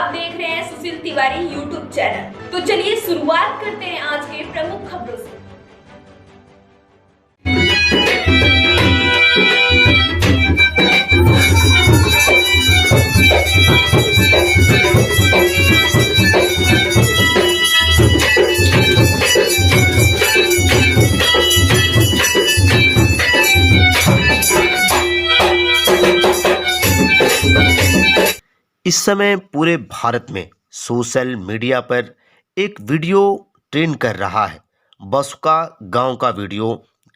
आप देख रहे हैं सुशील तिवारी यूट्यूब चैनल। तो चलिए शुरुआत करते हैं आज के प्रमुख खबरों से। इस समय पूरे भारत में सोशल मीडिया पर एक वीडियो ट्रेंड कर रहा है। बसुका गांव का वीडियो,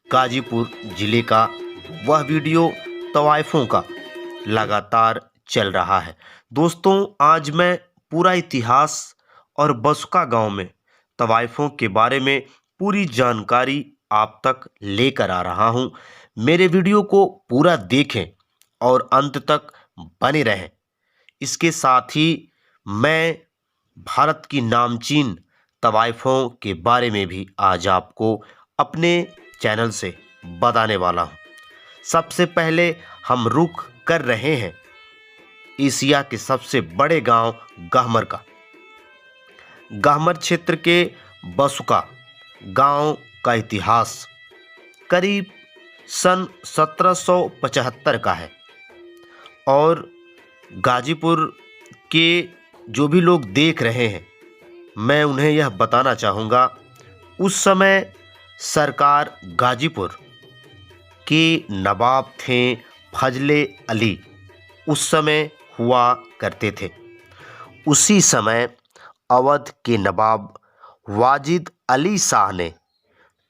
गाजीपुर जिले का वह वीडियो तवाइफों का लगातार चल रहा है। दोस्तों, आज मैं पूरा इतिहास और बसुका गांव में तवाइफों के बारे में पूरी जानकारी आप तक लेकर आ रहा हूं। मेरे वीडियो को पूरा देखें और अंत तक बने रहें। इसके साथ ही मैं भारत की नामचीन तवाइफों के बारे में भी आज आपको अपने चैनल से बताने वाला हूं। सबसे पहले हम रुख कर रहे हैं एशिया के सबसे बड़े गांव गहमर का। गहमर क्षेत्र के बसुका गांव का इतिहास करीब सन 1775 का है और गाजीपुर के जो भी लोग देख रहे हैं, मैं उन्हें यह बताना चाहूँगा, उस समय सरकार गाजीपुर के नवाब थे फजले अली, उस समय हुआ करते थे। उसी समय अवध के नवाब वाजिद अली शाह ने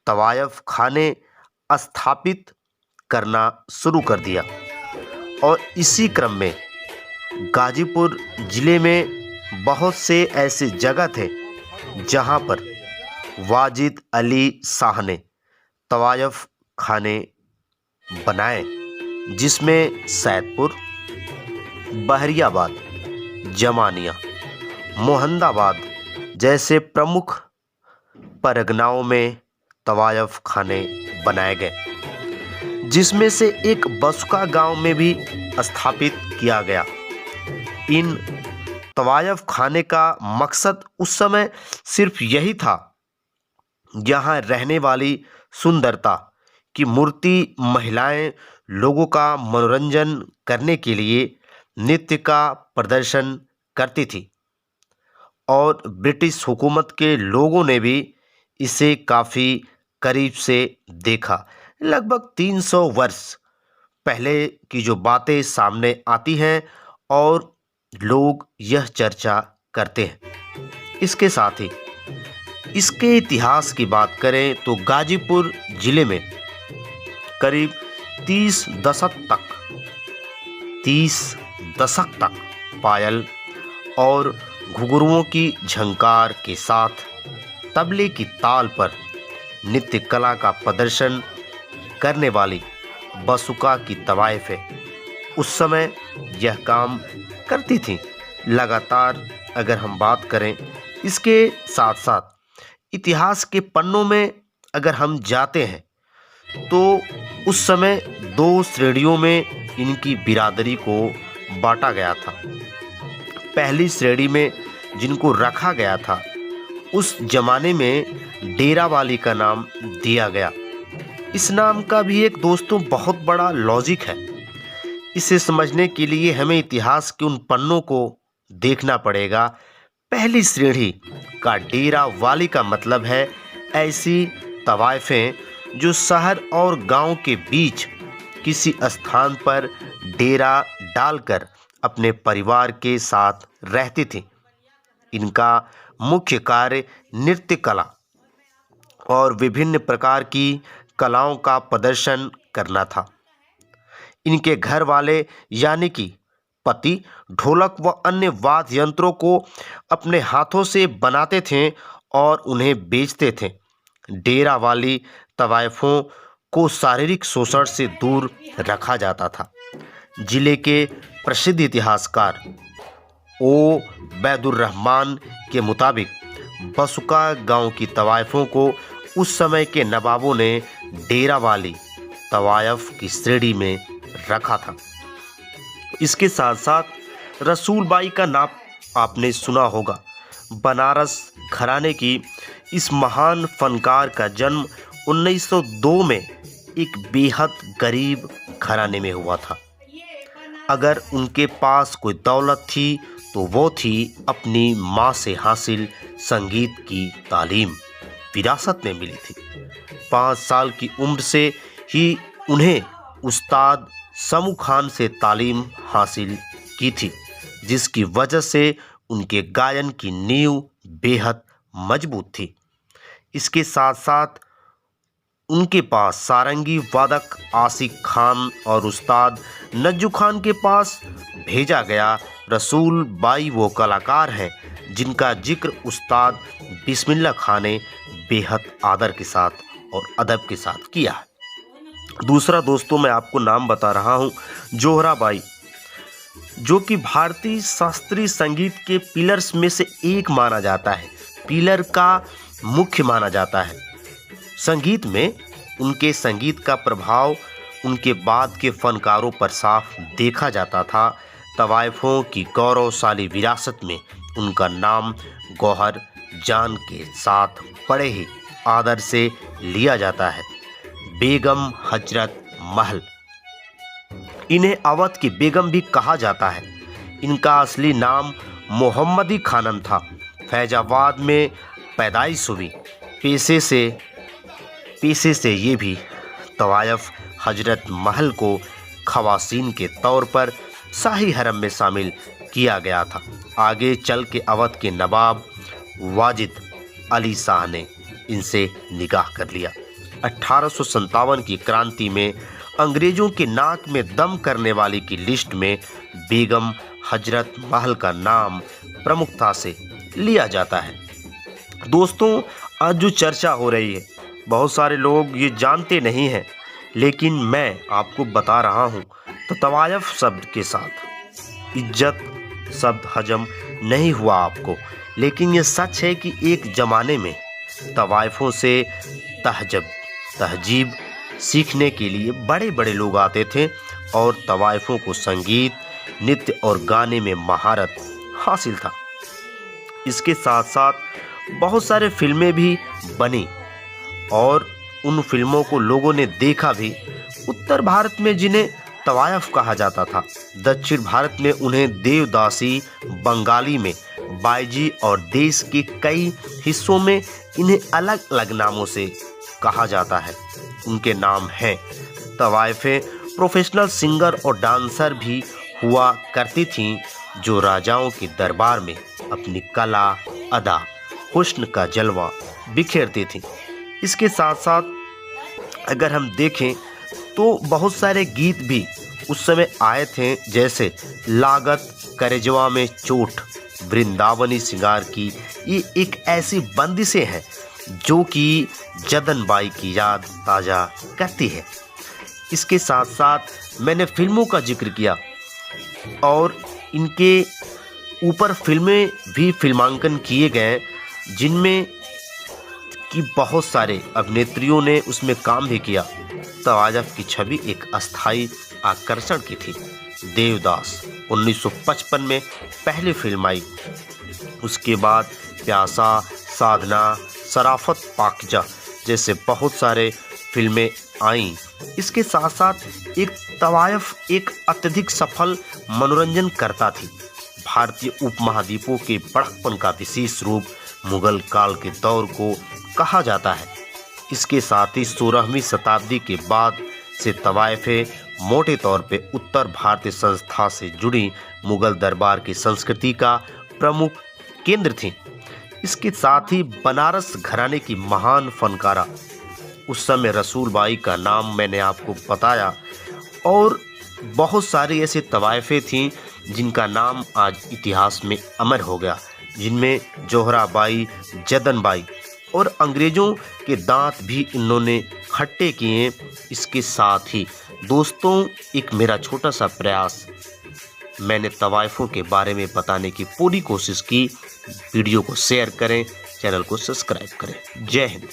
तवायफ खाने स्थापित करना शुरू कर दिया और इसी क्रम में गाजीपुर ज़िले में बहुत से ऐसे जगह थे जहां पर वाजिद अली शाह ने तवायफ खाने बनाए, जिसमें सैदपुर, बहरियाबाद, जमानिया, मोहम्मदाबाद जैसे प्रमुख परगनाओं में तवायफ खाने बनाए गए, जिसमें से एक बसुका गांव में भी स्थापित किया गया। इन तवायफ खाने का मकसद उस समय सिर्फ यही था, यहाँ रहने वाली सुंदरता की मूर्ति महिलाएं लोगों का मनोरंजन करने के लिए नृत्य का प्रदर्शन करती थी और ब्रिटिश हुकूमत के लोगों ने भी इसे काफ़ी करीब से देखा। लगभग 300 वर्ष पहले की जो बातें सामने आती हैं और लोग यह चर्चा करते हैं। इसके साथ ही इसके इतिहास की बात करें तो गाजीपुर जिले में करीब 30 दशक तक पायल और घुंघरुओं की झंकार के साथ तबले की ताल पर नृत्य कला का प्रदर्शन करने वाली बसुका की तवाइफें उस समय यह काम करती थी। लगातार अगर हम बात करें, इसके साथ साथ इतिहास के पन्नों में अगर हम जाते हैं तो उस समय 2 श्रेणियों में इनकी बिरादरी को बांटा गया था। पहली श्रेणी में जिनको रखा गया था, उस जमाने में डेरावाली का नाम दिया गया। इस नाम का भी एक दोस्तों बहुत बड़ा लॉजिक है। इसे समझने के लिए हमें इतिहास के उन पन्नों को देखना पड़ेगा। पहली श्रेणी का डेरा वाली का मतलब है ऐसी तवाइफें जो शहर और गांव के बीच किसी स्थान पर डेरा डालकर अपने परिवार के साथ रहती थी। इनका मुख्य कार्य नृत्य कला और विभिन्न प्रकार की कलाओं का प्रदर्शन करना था। इनके घर वाले यानी कि पति ढोलक व अन्य वाद्य यंत्रों को अपने हाथों से बनाते थे और उन्हें बेचते थे। डेरा वाली तवाइफों को शारीरिक शोषण से दूर रखा जाता था। जिले के प्रसिद्ध इतिहासकार ओ बैदुर्रहमान के मुताबिक बसुका गांव की तवाइफों को उस समय के नवाबों ने डेरा वाली तवायफ की श्रेणी में रखा था। इसके साथ साथ रसूलबाई का नाम आपने सुना होगा, बनारस घराने की इस महान फनकार का जन्म 1902 में एक बेहद गरीब घराने में हुआ था। अगर उनके पास कोई दौलत थी तो वो थी अपनी माँ से हासिल संगीत की तालीम, विरासत में मिली थी। 5 साल की उम्र से ही उन्हें उस्ताद समू खान से तालीम हासिल की थी, जिसकी वजह से उनके गायन की नींव बेहद मजबूत थी। इसके साथ साथ उनके पास सारंगी वादक आशिक खान और उस्ताद नज्जू खान के पास भेजा गया रसूल बाई वो कलाकार हैं जिनका जिक्र उस्ताद बिस्मिल्लाह खान ने बेहद आदर के साथ और अदब के साथ किया है। दूसरा दोस्तों मैं आपको नाम बता रहा हूँ, जोहरा बाई, जो कि भारतीय शास्त्रीय संगीत के पिलर्स में से एक माना जाता है, पिलर का मुख्य माना जाता है। संगीत में उनके संगीत का प्रभाव उनके बाद के फनकारों पर साफ देखा जाता था। तवाइफों की गौरवशाली विरासत में उनका नाम गौहर जान के साथ बड़े ही आदर से लिया जाता है। बेगम हजरत महल, इन्हें अवध की बेगम भी कहा जाता है। इनका असली नाम मोहम्मदी खानम था। फैजाबाद में पैदाइश हुई। पेशे से ये भी तवायफ हजरत महल को खवासीन के तौर पर शाही हरम में शामिल किया गया था। आगे चल के अवध के नवाब वाजिद अली शाह ने इनसे निकाह कर लिया। 1857 की क्रांति में अंग्रेजों के नाक में दम करने वाली की लिस्ट में बेगम हजरत महल का नाम प्रमुखता से लिया जाता है। दोस्तों, आज जो चर्चा हो रही है, बहुत सारे लोग ये जानते नहीं हैं, लेकिन मैं आपको बता रहा हूँ। तो तवायफ शब्द के साथ इज्जत शब्द हजम नहीं हुआ आपको, लेकिन ये सच है कि एक ज़माने में तवाइफों से तहजीब सीखने के लिए बड़े बड़े लोग आते थे और तवाइफों को संगीत, नृत्य और गाने में महारत हासिल था। इसके साथ साथ बहुत सारे फिल्में भी बनी और उन फिल्मों को लोगों ने देखा भी। उत्तर भारत में जिन्हें तवायफ कहा जाता था, दक्षिण भारत में उन्हें देवदासी, बंगाली में बाईजी और देश के कई हिस्सों में इन्हें अलग अलग नामों से कहा जाता है। उनके नाम हैं तवाइफें प्रोफेशनल सिंगर और डांसर भी हुआ करती थीं, जो राजाओं के दरबार में अपनी कला, अदा, हुस्न का जलवा बिखेरती थीं। इसके साथ साथ अगर हम देखें तो बहुत सारे गीत भी उस समय आए थे, जैसे लागत करेजवा में चोट, वृंदावनी सिंगार की। ये एक ऐसी बंदिशें हैं जो कि जदन बाई की याद ताज़ा करती है। इसके साथ साथ मैंने फिल्मों का जिक्र किया और इनके ऊपर फिल्में भी फिल्मांकन किए गए, जिनमें कि बहुत सारे अभिनेत्रियों ने उसमें काम भी किया। तवायफ की छवि एक अस्थायी आकर्षण की थी। देवदास 1955 में पहली फिल्म आई। उसके बाद प्यासा, साधना, शराफत पाकिजा जैसे बहुत सारे फिल्में आईं। इसके साथ साथ एक तवायफ एक अत्यधिक सफल मनोरंजन करता थी। भारतीय उपमहाद्वीपों के बड़कपन का विशेष रूप मुगल काल के दौर को कहा जाता है। इसके साथ ही 16वीं शताब्दी के बाद से तवायफें मोटे तौर पे उत्तर भारतीय संस्था से जुड़ी मुगल दरबार की संस्कृति का प्रमुख केंद्र थी। इसके साथ ही बनारस घराने की महान फनकारा उस समय रसूल बाई का नाम मैंने आपको बताया, और बहुत सारी ऐसे तवायफें थीं जिनका नाम आज इतिहास में अमर हो गया, जिनमें जोहरा बाई, जदन बाई और अंग्रेज़ों के दांत भी इन्होंने खट्टे किए। इसके साथ ही दोस्तों, एक मेरा छोटा सा प्रयास, मैंने तवाइफों के बारे में बताने की पूरी कोशिश की। वीडियो को शेयर करें, चैनल को सब्सक्राइब करें। जय हिंद।